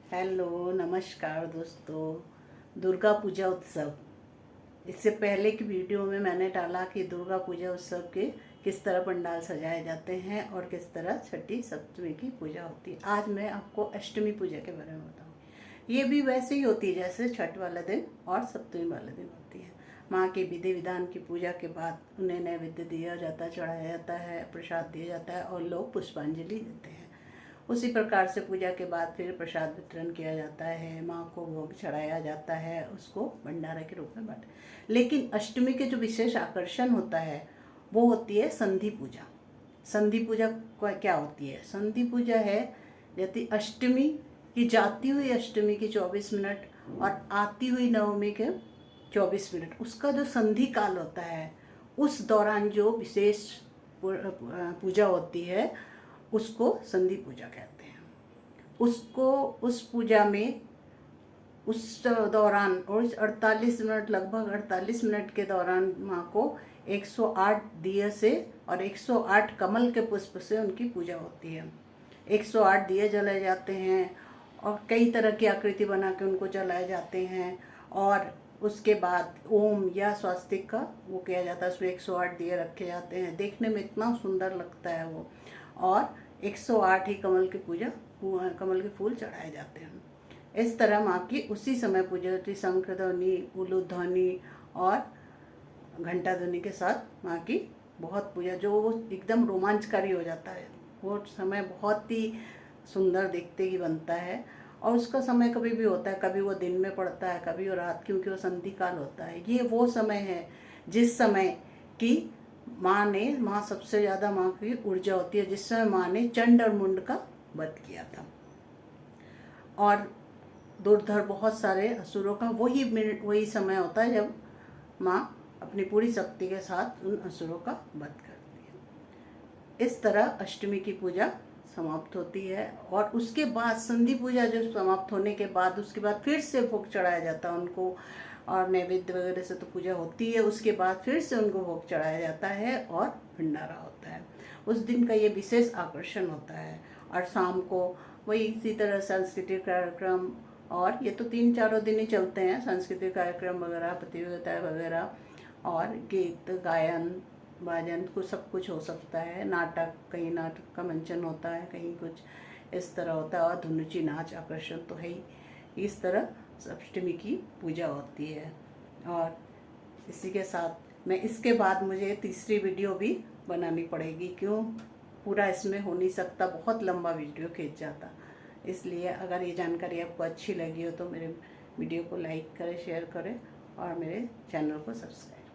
Hello नमस्कार दोस्तों। दुर्गा पूजा उत्सव, इससे पहले की वीडियो में मैंने डाला कि दुर्गा पूजा उत्सव के किस तरह पंडाल सजाए जाते हैं और किस तरह छठी सप्तमी की पूजा होती है। आज मैं आपको अष्टमी पूजा के बारे में बताऊंगी। ये भी वैसे ही होती है जैसे छठ वाला दिन और सप्तमी वाले दिन होती है। माँ के विधि विधान की पूजा के बाद उन्हें नैवेद्य दिया जाता है, चढ़ाया जाता है, प्रसाद दिया जाता है और लोग पुष्पांजलि देते हैं। उसी प्रकार से पूजा के बाद फिर प्रसाद वितरण किया जाता है, माँ को भोग चढ़ाया जाता है, उसको भंडारा के रूप में बांट। लेकिन अष्टमी के जो विशेष आकर्षण होता है वो होती है संधि पूजा। संधि पूजा क्या होती है? संधि पूजा है यदि अष्टमी की जाती हुई अष्टमी की 24 मिनट और आती हुई नवमी के 24 मिनट, उसका जो संधि काल होता है उस दौरान जो विशेष पूजा होती है उसको संधि पूजा कहते हैं। उसको उस पूजा में उस दौरान और 48 मिनट, लगभग 48 मिनट के दौरान माँ को 108 दिए से और 108 कमल के पुष्प से उनकी पूजा होती है। 108 दिए जलाए जाते हैं और कई तरह की आकृति बना के उनको जलाए जाते हैं और उसके बाद ओम या स्वास्तिक का वो किया जाता है। उसमें 108 दिए रखे जाते हैं, देखने में इतना सुंदर लगता है वो। और 108 ही कमल के फूल चढ़ाए जाते हैं। इस तरह माँ की उसी समय पूजा होती है, शंख ध्वनि, उलू ध्वनि और घंटा ध्वनि के साथ माँ की बहुत पूजा, जो वो एकदम रोमांचकारी हो जाता है। वो समय बहुत ही सुंदर देखते ही बनता है। और उसका समय कभी भी होता है, कभी वो दिन में पड़ता है, कभी वो रात, क्योंकि वो संधि काल होता है। ये वो समय है जिस समय की माँ सबसे ज़्यादा माँ की ऊर्जा होती है, जिस समय माँ ने चंड और मुंड का वध किया था और दुर्धर बहुत सारे असुरों का वही समय होता है जब माँ अपनी पूरी शक्ति के साथ उन असुरों का वध करती है। इस तरह अष्टमी की पूजा समाप्त होती है और उसके बाद संधि पूजा जो समाप्त होने के बाद उसके बाद फिर से भोग चढ़ाया जाता है उनको, और नैवेद्य वगैरह से तो पूजा होती है। उसके बाद फिर से उनको भोग चढ़ाया जाता है और भंडारा होता है। उस दिन का ये विशेष आकर्षण होता है। और शाम को वही इसी तरह सांस्कृतिक कार्यक्रम, और ये तो 3-4 दिन ही चलते हैं, सांस्कृतिक कार्यक्रम वगैरह, प्रतियोगिताएं वगैरह और गीत गायन बाजन कुछ सब कुछ हो सकता है। नाटक, कहीं नाटक का मंचन होता है, कहीं कुछ इस तरह होता है। और धुनुची नाच आकर्षण तो है ही। इस तरह अष्टमी की पूजा होती है। और इसी के साथ मैं इसके बाद मुझे तीसरी वीडियो भी बनानी पड़ेगी, क्यों पूरा इसमें हो नहीं सकता, बहुत लंबा वीडियो खींच जाता। इसलिए अगर ये जानकारी आपको अच्छी लगी हो तो मेरे वीडियो को लाइक करें, शेयर करें और मेरे चैनल को सब्सक्राइब